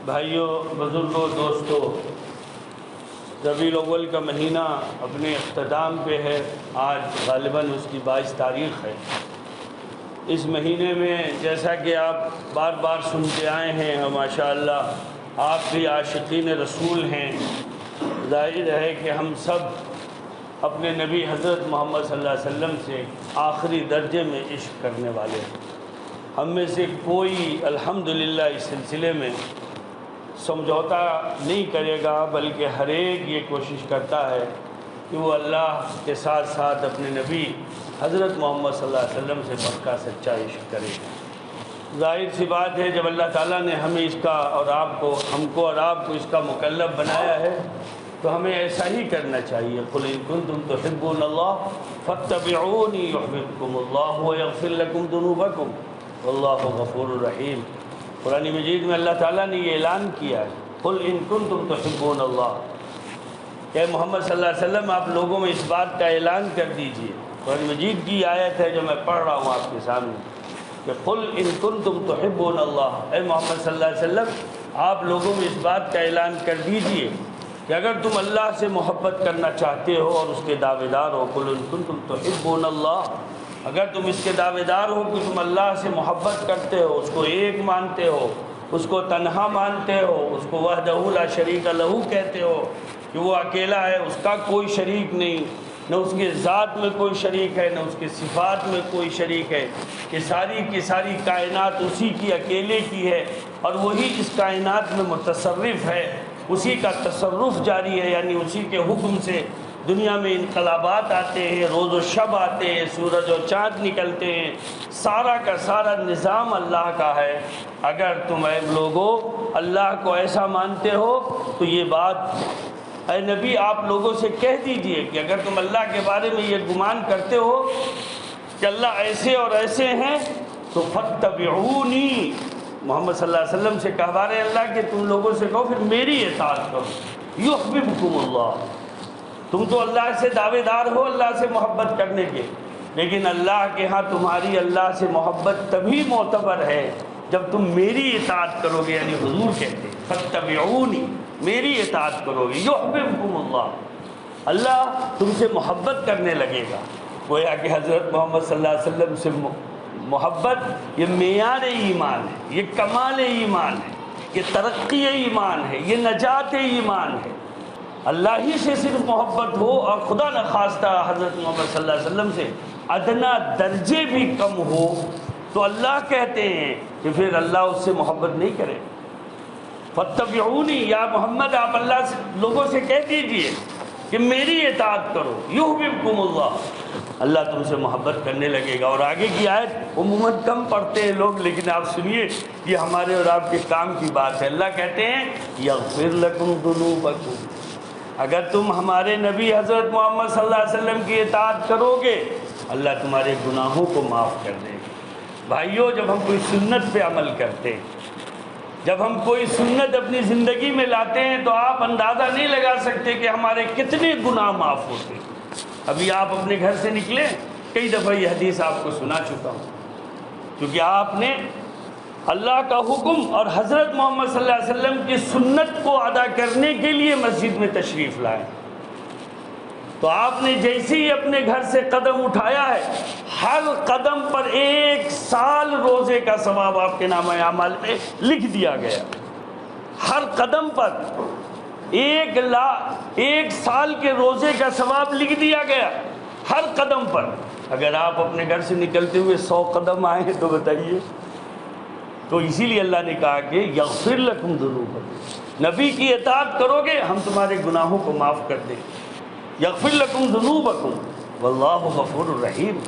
بھائیوں، بزرگوں، دوستوں، ربیع الاول کا مہینہ اپنے اختتام پہ ہے۔ آج غالباً اس کی 22 تاریخ ہے۔ اس مہینے میں جیسا کہ آپ بار بار سنتے آئے ہیں اور ماشاءاللہ آپ بھی عاشقین رسول ہیں، ظاہر ہے کہ ہم سب اپنے نبی حضرت محمد صلی اللہ علیہ وسلم سے آخری درجے میں عشق کرنے والے ہیں۔ ہم میں سے کوئی الحمدللہ اس سلسلے میں سمجھوتا نہیں کرے گا، بلکہ ہر ایک یہ کوشش کرتا ہے کہ وہ اللہ کے ساتھ ساتھ اپنے نبی حضرت محمد صلی اللہ علیہ وسلم سے پکا سچا عشق کرے۔ ظاہر سی بات ہے، جب اللہ تعالیٰ نے ہمیں اس کا اور ہم کو اور آپ کو اس کا مکلف بنایا ہے تو ہمیں ایسا ہی کرنا چاہیے۔ قُلْ إِن كُنتُمْ تُحِبُّونَ اللَّهَ فَاتَّبِعُونِي يُحْبِبْكُمُ اللَّهُ وَيَغْفِرْ لَكُمْ ذُنُوبَكُمْ وَاللَّهُ غَفُورٌ رَحِيمٌ۔ قرآن مجید میں اللہ تعالیٰ نے یہ اعلان کیا ہے، قُلْ إِن كُنتُمْ تُحِبُّونَ اللَّهَ، کہ محمد صلی اللہ علیہ وسلم آپ لوگوں میں اس بات کا اعلان کر دیجئے۔ قرآن مجید کی آیت ہے جو میں پڑھ رہا ہوں آپ کے سامنے کہ قُلْ إِن كُنتُمْ تُحِبُّونَ اللَّهَ، اے محمد صلی اللہ علیہ وسلم آپ لوگوں میں اس بات کا اعلان کر دیجئے کہ اگر تم اللہ سے محبت کرنا چاہتے ہو اور اس کے دعوے دار ہو، قُلْ إِن كُنتُمْ تُحِبُّونَ اللَّهَ، اگر تم اس کے دعوے دار ہو کہ تم اللہ سے محبت کرتے ہو، اس کو ایک مانتے ہو، اس کو تنہا مانتے ہو، اس کو وحدہ لا شریک لہ کہتے ہو کہ وہ اکیلا ہے، اس کا کوئی شریک نہیں، نہ اس کے ذات میں کوئی شریک ہے، نہ اس کے صفات میں کوئی شریک ہے، کہ ساری کی ساری کائنات اسی کی اکیلے کی ہے اور وہی اس کائنات میں متصرف ہے، اسی کا تصرف جاری ہے، یعنی اسی کے حکم سے دنیا میں انقلابات آتے ہیں، روز و شب آتے ہیں، سورج و چاند نکلتے ہیں، سارا کا سارا نظام اللہ کا ہے۔ اگر تم اے لوگوں اللہ کو ایسا مانتے ہو تو یہ بات اے نبی آپ لوگوں سے کہہ دیجئے کہ اگر تم اللہ کے بارے میں یہ گمان کرتے ہو کہ اللہ ایسے اور ایسے ہیں تو فاتبعونی، محمد صلی اللہ علیہ وسلم سے کہوا رہے اللہ کہ تم لوگوں سے کہو پھر میری اطاعت کرو، یحببکم اللہ۔ تم تو اللہ سے دعوے دار ہو اللہ سے محبت کرنے کے، لیکن اللہ کے ہاں تمہاری اللہ سے محبت تبھی معتبر ہے جب تم میری اطاعت کرو گے، یعنی حضور کہتے ہیں فاتبعونی، میری اطاعت کرو گے، یحببکم اللہ، اللہ تم سے محبت کرنے لگے گا۔ گویا کہ حضرت محمد صلی اللہ علیہ وسلم سے محبت یہ معیار ایمان ہے، یہ کمال ایمان ہے، یہ ترقی ایمان ہے، یہ نجات ایمان ہے۔ اللہ ہی سے صرف محبت ہو اور خدا نخواستہ حضرت محمد صلی اللہ علیہ وسلم سے ادنا درجے بھی کم ہو تو اللہ کہتے ہیں کہ پھر اللہ اس سے محبت نہیں کرے۔ فاتبعونی، یا محمد آپ اللہ سے لوگوں سے کہہ دیجئے کہ میری اطاعت کرو، یحببکم اللہ، اللہ تم سے محبت کرنے لگے گا۔ اور آگے کی آیت عموماً کم پڑھتے ہیں لوگ، لیکن آپ سنیے یہ ہمارے اور آپ کے کام کی بات ہے۔ اللہ کہتے ہیں یغفر لکم ذنوبکم، اگر تم ہمارے نبی حضرت محمد صلی اللہ علیہ وسلم کی اطاعت کرو گے اللہ تمہارے گناہوں کو معاف کر دے گا۔ بھائیو، جب ہم کوئی سنت پہ عمل کرتے ہیں، جب ہم کوئی سنت اپنی زندگی میں لاتے ہیں تو آپ اندازہ نہیں لگا سکتے کہ ہمارے کتنے گناہ معاف ہوتے ہیں۔ ابھی آپ اپنے گھر سے نکلے، کئی دفعہ یہ حدیث آپ کو سنا چکا ہوں، کیونکہ آپ نے اللہ کا حکم اور حضرت محمد صلی اللہ علیہ وسلم کی سنت کو ادا کرنے کے لیے مسجد میں تشریف لائے، تو آپ نے جیسے ہی اپنے گھر سے قدم اٹھایا ہے ہر قدم پر 1 سال روزے کا ثواب آپ کے نامہ اعمال میں لکھ دیا گیا۔ ہر قدم پر 1 سال کے روزے کا ثواب لکھ دیا گیا، ہر قدم پر۔ اگر آپ اپنے گھر سے نکلتے ہوئے 100 قدم آئے تو بتائیے۔ تو اسی لیے اللہ نے کہا کہ یغفر لکم ذنوبکم، نبی کی اطاعت کرو گے ہم تمہارے گناہوں کو معاف کر دیں۔ یغفر لکم ذنوبکم واللہ غفور الرحیم۔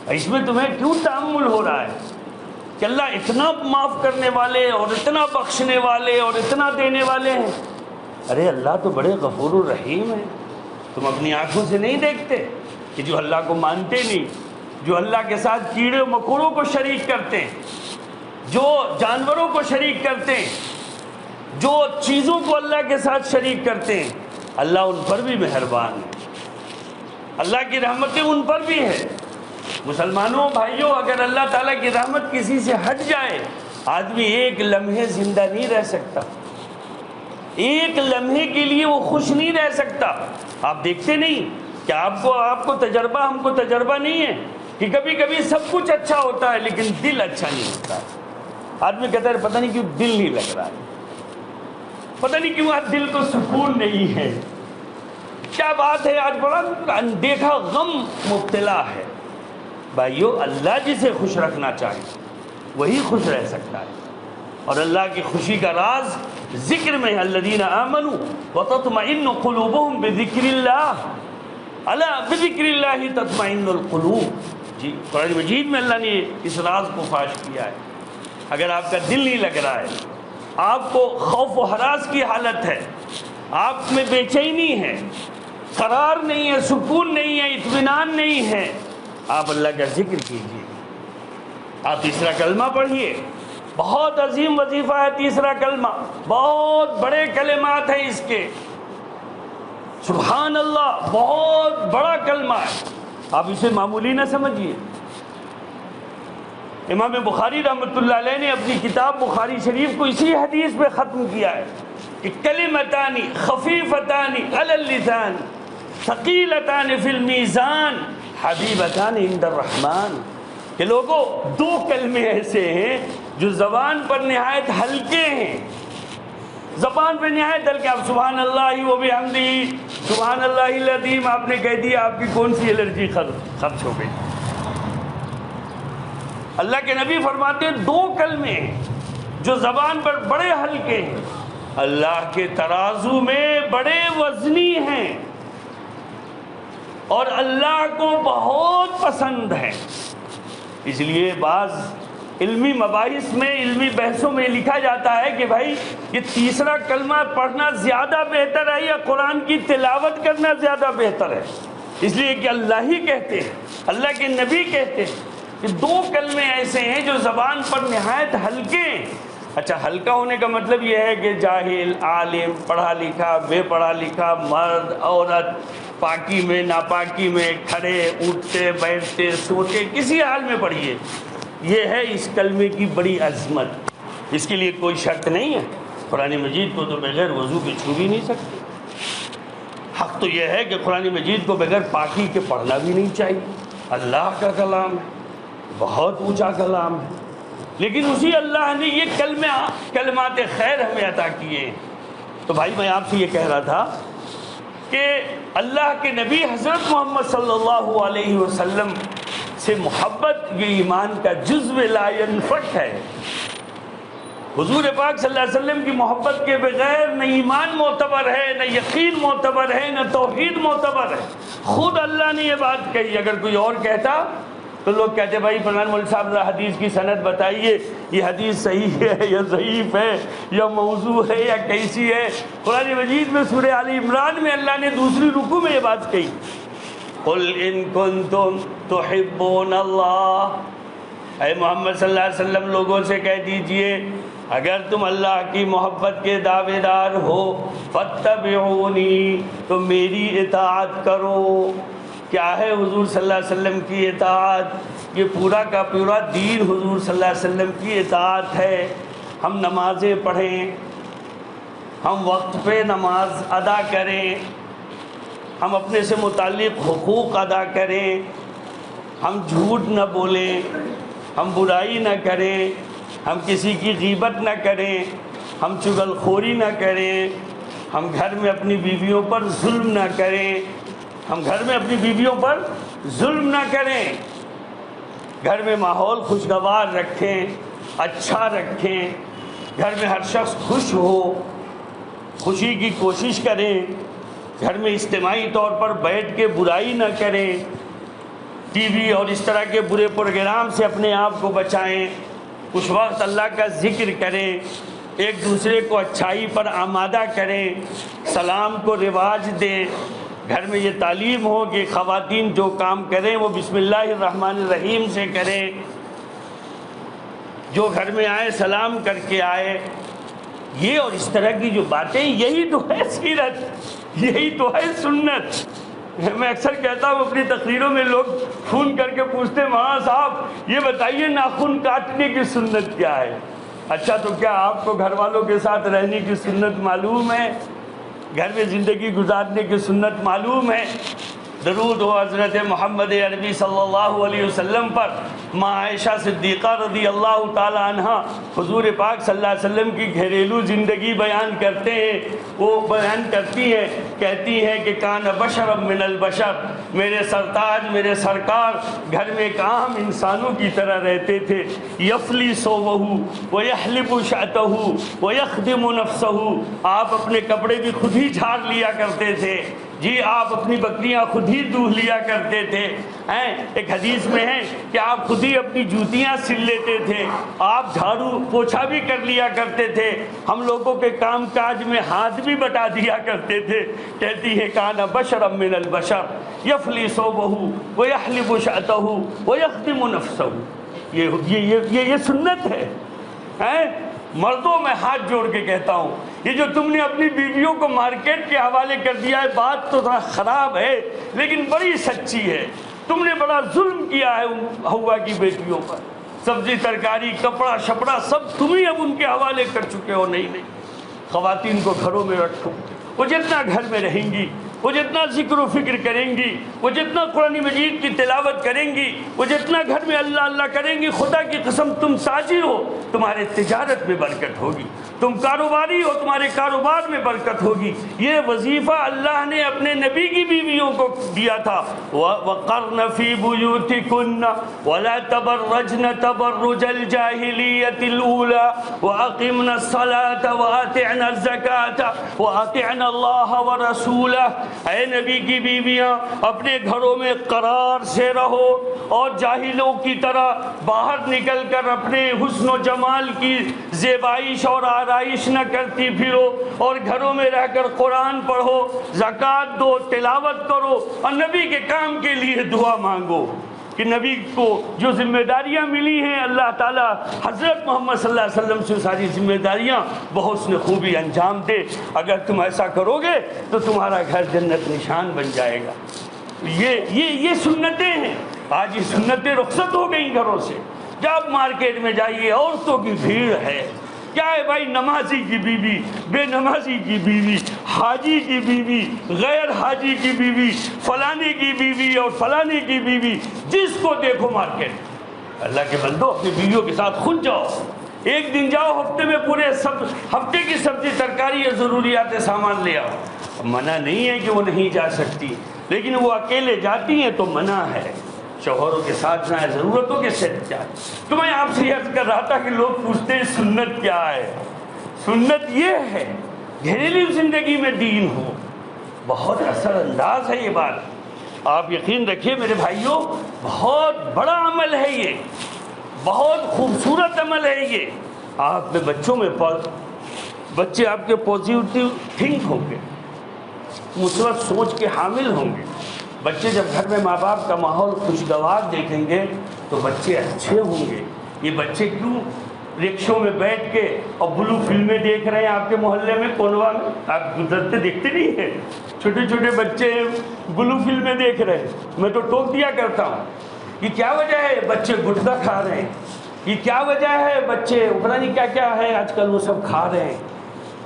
اس میں تمہیں کیوں تأمل ہو رہا ہے کہ اللہ اتنا معاف کرنے والے اور اتنا بخشنے والے اور اتنا دینے والے ہیں؟ ارے اللہ تو بڑے غفور الرحیم ہیں۔ تم اپنی آنکھوں سے نہیں دیکھتے کہ جو اللہ کو مانتے نہیں، جو اللہ کے ساتھ کیڑے مکوڑوں کو شریک کرتے ہیں، جو جانوروں کو شریک کرتے ہیں، جو چیزوں کو اللہ کے ساتھ شریک کرتے ہیں، اللہ ان پر بھی مہربان ہے، اللہ کی رحمتیں ان پر بھی ہیں۔ مسلمانوں بھائیوں، اگر اللہ تعالیٰ کی رحمت کسی سے ہٹ جائے آدمی ایک لمحے زندہ نہیں رہ سکتا۔ ایک لمحے کے لیے وہ خوش نہیں رہ سکتا۔ آپ دیکھتے نہیں کہ آپ کو تجربہ، ہم کو تجربہ نہیں ہے کہ کبھی کبھی سب کچھ اچھا ہوتا ہے لیکن دل اچھا نہیں ہوتا ہے۔ آدمی کہتا ہے پتہ نہیں کیوں دل نہیں لگ رہا ہے، پتہ نہیں کیوں آج دل کو سکون نہیں ہے، کیا بات ہے، آج بڑا اندیکھا غم مبتلا ہے۔ بھائیو، اللہ جسے خوش رکھنا چاہے وہی خوش رہ سکتا ہے، اور اللہ کی خوشی کا راز ذکر میں ہے۔ الذین آمنوا وتطمئن قلوبهم بذکر اللہ، الا بذکر اللہ تطمئن القلوب۔ جی، قرآن مجید میں اللہ نے اس راز کو فاش کیا ہے۔ اگر آپ کا دل نہیں لگ رہا ہے، آپ کو خوف و ہراس کی حالت ہے، آپ میں بے چینی ہے، قرار نہیں ہے، سکون نہیں ہے، اطمینان نہیں ہے، آپ اللہ کا ذکر کیجیے، آپ تیسرا کلمہ پڑھیے۔ بہت عظیم وظیفہ ہے تیسرا کلمہ، بہت بڑے کلمات ہیں اس کے، سبحان اللہ، بہت بڑا کلمہ ہے، آپ اسے معمولی نہ سمجھیے۔ امام بخاری رحمۃ اللہ علیہ نے اپنی کتاب بخاری شریف کو اسی حدیث پہ ختم کیا ہے کہ کلمتان خفیفتان علی اللسان ثقیلتان فی المیزان حبیبتان عند الرحمن، کہ لوگوں، دو کلمے ایسے ہیں جو زبان پر نہایت ہلکے ہیں، زبان پہ نہایت ہلکے۔ آپ سبحان اللہ و بحمدہ، سبحان اللہ العظیم، آپ نے کہہ دیا، آپ کی کون سی الرجی خرچ ہو گئی؟ اللہ کے نبی فرماتے ہیں دو کلمے جو زبان پر بڑے ہلکے ہیں، اللہ کے ترازو میں بڑے وزنی ہیں اور اللہ کو بہت پسند ہیں۔ اس لیے بعض علمی مباحث میں، علمی بحثوں میں لکھا جاتا ہے کہ بھائی یہ تیسرا کلمہ پڑھنا زیادہ بہتر ہے یا قرآن کی تلاوت کرنا زیادہ بہتر ہے، اس لیے کہ اللہ ہی کہتے ہیں، اللہ کے نبی کہتے ہیں کہ دو کلمے ایسے ہیں جو زبان پر نہایت ہلکے ہیں۔ اچھا، ہلکا ہونے کا مطلب یہ ہے کہ جاہل، عالم، پڑھا لکھا، بے پڑھا لکھا، مرد، عورت، پاکی میں، ناپاکی میں، کھڑے، اٹھتے، بیٹھتے، سوتے، کسی حال میں پڑھیے، یہ ہے اس کلمے کی بڑی عظمت۔ اس کے لیے کوئی شرط نہیں ہے، قرآن مجید کو تو بغیر وضو کے چھو بھی نہیں سکتے۔ حق تو یہ ہے کہ قرآن مجید کو بغیر پاکی کے پڑھنا بھی نہیں چاہیے، اللہ کا کلام ہے، بہت اونچا کلام ہے، لیکن اسی اللہ نے یہ کلمات خیر ہمیں عطا کیے ہیں۔ تو بھائی، میں آپ سے یہ کہہ رہا تھا کہ اللہ کے نبی حضرت محمد صلی اللہ علیہ وسلم سے محبت یہ ایمان کا جزو لا ینفک ہے۔ حضور پاک صلی اللہ علیہ وسلم کی محبت کے بغیر نہ ایمان معتبر ہے، نہ یقین معتبر ہے، نہ توحید معتبر ہے۔ خود اللہ نے یہ بات کہی، اگر کوئی اور کہتا تو لوگ کہتے بھائی فلان مول صاحب حدیث کی سند بتائیے، یہ حدیث صحیح ہے یا ضعیف ہے یا موضوع ہے یا کیسی ہے۔ قرآن مجید میں سورہ آل عمران میں اللہ نے دوسری رکوع میں یہ بات کہی، قل ان کنتم تحبون اللہ، اے محمد صلی اللہ علیہ وسلم لوگوں سے کہہ دیجئے اگر تم اللہ کی محبت کے دعوے دار ہو، فاتبعونی، تو میری اطاعت کرو۔ کیا ہے حضور صلی اللہ علیہ وسلم کی اطاعت؟ یہ پورا کا پورا دین حضور صلی اللہ علیہ وسلم کی اطاعت ہے۔ ہم نمازیں پڑھیں، ہم وقت پہ نماز ادا کریں، ہم اپنے سے متعلق حقوق ادا کریں، ہم جھوٹ نہ بولیں، ہم برائی نہ کریں، ہم کسی کی غیبت نہ کریں، ہم چغل خوری نہ کریں، ہم گھر میں اپنی بیویوں پر ظلم نہ کریں، ہم گھر میں اپنی بیویوں پر ظلم نہ کریں، گھر میں ماحول خوشگوار رکھیں، اچھا رکھیں، گھر میں ہر شخص خوش ہو، خوشی کی کوشش کریں، گھر میں اجتماعی طور پر بیٹھ کے برائی نہ کریں، ٹی وی اور اس طرح کے برے پروگرام سے اپنے آپ کو بچائیں، کچھ وقت اللہ کا ذکر کریں، ایک دوسرے کو اچھائی پر آمادہ کریں، سلام کو رواج دیں، گھر میں یہ تعلیم ہو کہ خواتین جو کام کریں وہ بسم اللہ الرحمن الرحیم سے کریں، جو گھر میں آئے سلام کر کے آئے، یہ اور اس طرح کی جو باتیں، یہی تو ہے سیرت، یہی تو ہے سنت۔ میں اکثر کہتا ہوں اپنی تقریروں میں، لوگ فون کر کے پوچھتے ہیں مولانا صاحب یہ بتائیے ناخن کاٹنے کی سنت کیا ہے؟ اچھا تو کیا آپ کو گھر والوں کے ساتھ رہنے کی سنت معلوم ہے؟ گھر میں زندگی گزارنے کی سنت معلوم ہے؟ درود ہو حضرت محمد عربی صلی اللہ علیہ وسلم پر۔ ماں عائشہ صدیقہ رضی اللہ تعالی عنہ حضور پاک صلی اللہ علیہ وسلم کی گھریلو زندگی بیان کرتے ہیں، وہ بیان کرتی ہیں، کہتی ہیں کہ کان بشر من البشر، میرے سرتاج میرے سرکار گھر میں ایک عام انسانوں کی طرح رہتے تھے۔ یفلی ثوبہ ویحلب شعتہ ویخدم نفسہ، آپ اپنے کپڑے بھی خود ہی جھاڑ لیا کرتے تھے، جی آپ اپنی بکریاں خود ہی دودھ لیا کرتے تھے۔ ایک حدیث میں ہے کہ آپ خود ہی اپنی جوتیاں سل لیتے تھے، آپ جھاڑو پوچھا بھی کر لیا کرتے تھے، ہم لوگوں کے کام کاج میں ہاتھ بھی بٹا دیا کرتے تھے۔ کہتی ہے کان بشر من البشر یفلی ثوبہ ویحلب شعتہ ویخدم نفسہ، یہ سنت ہے۔ مردوں میں ہاتھ جوڑ کے کہتا ہوں، یہ جو تم نے اپنی بیویوں کو مارکیٹ کے حوالے کر دیا ہے، بات تو تھوڑا خراب ہے لیکن بڑی سچی ہے۔ تم نے بڑا ظلم کیا ہے ہوا کی بیٹیوں پر، سبزی ترکاری کپڑا شپڑا سب تم ہی اب ان کے حوالے کر چکے ہو۔ نہیں، خواتین کو گھروں میں رکھو، وہ جتنا گھر میں رہیں گی، وہ جتنا ذکر و فکر کریں گی، وہ جتنا قرآن مجید کی تلاوت کریں گی، وہ جتنا گھر میں اللہ اللہ کریں گی، خدا کی قسم تم تاجر ہو تمہارے تجارت میں برکت ہوگی، تم کاروباری ہو تمہارے کاروبار میں برکت ہوگی۔ یہ وظیفہ اللہ نے اپنے نبی کی بیویوں کو دیا تھا۔ وَقَرْنَ فِي بُيُوتِكُنَّ وَلَا تَبَرَّجْنَ تَبَرُّجَ الْجَاهِلِيَّةِ الْأُولَى وَأَقِمْنَ الصَّلَاةَ وَآتِعْنَ الزَّكَاةَ وَأَطِعْنَ اللَّهَ وَرَسُولَهُ، اے نبی کی بیویاں اپنے گھروں میں قرار سے رہو اور جاہلوں کی طرح باہر نکل کر اپنے حسن و جمال کی زیبائش اور آرائش نہ کرتی پھرو، اور گھروں میں رہ کر قرآن پڑھو، زکوٰۃ دو، تلاوت کرو، اور نبی کے کام کے لیے دعا مانگو کہ نبی کو جو ذمہ داریاں ملی ہیں اللہ تعالیٰ حضرت محمد صلی اللہ علیہ وسلم سے ساری ذمہ داریاں بحسن خوبی انجام دے۔ اگر تم ایسا کرو گے تو تمہارا گھر جنت نشان بن جائے گا۔ یہ سنتیں ہیں۔ آج یہ سنتیں رخصت ہو گئیں گھروں سے۔ جب مارکیٹ میں جائیے عورتوں کی بھیڑ ہے، کیا ہے بھائی، نمازی کی بیوی، بے نمازی کی بیوی، حاجی کی بیوی، غیر حاجی کی بیوی، فلانے کی بیوی اور فلانے کی بیوی، جس کو دیکھو مارکیٹ۔ اللہ کے بندو اپنی بیویوں کے ساتھ خود جاؤ، ایک دن جاؤ، ہفتے میں پورے ہفتے کی سبزی ترکاری یا ضروریات سامان لے آؤ۔ منع نہیں ہے کہ وہ نہیں جا سکتی، لیکن وہ اکیلے جاتی ہیں تو منع ہے۔ شوہروں کے ساتھ جائیں، ضرورتوں کے ساتھ جائیں۔ تو میں آپ سے عرض کر رہا تھا کہ لوگ پوچھتے ہیں سنت کیا ہے؟ سنت یہ ہے گھریلو زندگی میں دین ہو۔ بہت اثر انداز ہے یہ بات، آپ یقین رکھیے میرے بھائیوں، بہت بڑا عمل ہے یہ، بہت خوبصورت عمل ہے یہ۔ آپ میں بچوں میں بچے آپ کے پازیٹیو تھنک ہوں گے، مثبت سوچ کے حامل ہوں گے۔ بچے جب گھر میں ماں باپ کا ماحول خوشگوار دیکھیں گے تو بچے اچھے ہوں گے۔ یہ بچے کیوں رکشوں میں بیٹھ کے اور بلو فلمیں دیکھ رہے ہیں آپ کے محلے میں کونوا میں؟ آپ گزرتے دیکھتے نہیں ہیں، چھوٹے چھوٹے بچے بلو فلمیں دیکھ رہے ہیں۔ میں تو ٹوک دیا کرتا ہوں، یہ کیا وجہ ہے؟ بچے گٹکا کھا رہے ہیں۔ یہ کیا وجہ ہے؟ بچے پتہ نہیں کیا کیا ہے آج کل وہ سب کھا رہے ہیں۔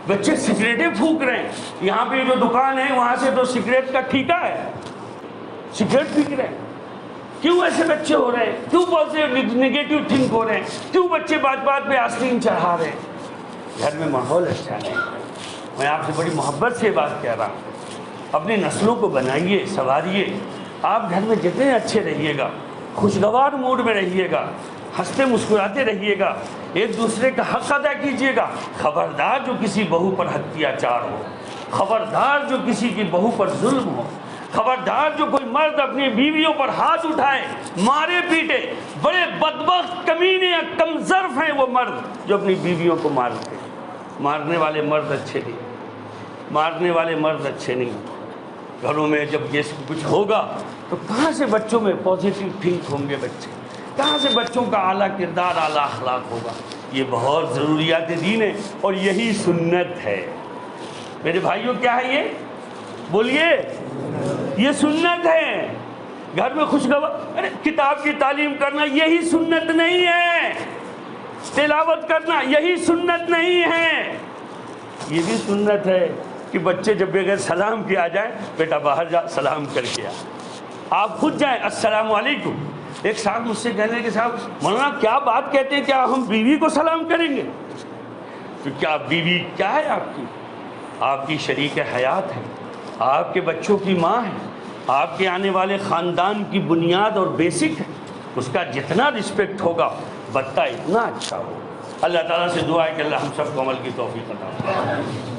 بچے سگریٹیں پھونک رہے ہیں، یہاں پہ جو دکان ہے وہاں سے تو سگریٹ کا ٹھیکا ہے، سگریٹ پھینک رہے ہیں۔ کیوں ایسے بچے ہو رہے ہیں؟ کیوں نگیٹو تھنک ہو رہے ہیں؟ کیوں بچے بات بات پہ آستین چڑھا رہے ہیں؟ گھر میں ماحول اچھا نہیں۔ میں آپ سے بڑی محبت سے بات کہہ رہا ہوں، اپنی نسلوں کو بنائیے، سنواریے۔ آپ گھر میں جتنے اچھے رہیے گا، خوشگوار موڈ میں رہیے گا، ہنستے مسکراتے رہیے گا، ایک دوسرے کا حق ادا کیجیے گا۔ خبردار جو کسی بہو پر اتیاچار ہو، خبردار جو کسی کی بہو پر ظلم ہو، خبردار جو کوئی مرد اپنی بیویوں پر ہاتھ اٹھائے، مارے پیٹے، بڑے بدبخت کمینے یا کمظرف ہیں وہ مرد جو اپنی بیویوں کو مارتے ہیں۔ مارنے والے مرد اچھے نہیں، مارنے والے مرد اچھے نہیں۔ گھروں میں جب یہ کچھ ہوگا تو کہاں سے بچوں میں پازیٹیو تھنک ہوں گے بچے؟ کہاں سے بچوں کا اعلیٰ کردار، اعلیٰ اخلاق ہوگا؟ یہ بہت ضروریات دین ہے اور یہی سنت ہے میرے بھائیوں۔ کیا ہے یہ؟ بولیے، یہ سنت ہے۔ گھر میں خوشگوار، ارے کتاب کی تعلیم کرنا یہی سنت نہیں ہے؟ تلاوت کرنا یہی سنت نہیں ہے. یہ بھی سنت ہے کہ بچے جب بغیر سلام کے آ جائیں، بیٹا باہر جا سلام کر کے آ. آپ خود جائیں السلام علیکم. ایک صاحب مجھ سے کہنے کہ صاحب مولانا کیا بات کہتے ہیں، کیا ہم بیوی کو سلام کریں گے؟ تو کیا بیوی کیا ہے آپ کی؟ آپ کی شریک حیات ہے، آپ کے بچوں کی ماں ہے، آپ کے آنے والے خاندان کی بنیاد اور بیسک ہے. اس کا جتنا رسپیکٹ ہوگا بتتا اتنا اچھا ہوگا. اللہ تعالیٰ سے دعا ہے کہ اللہ ہم سب کو عمل کی توفیق عطا فرمائے.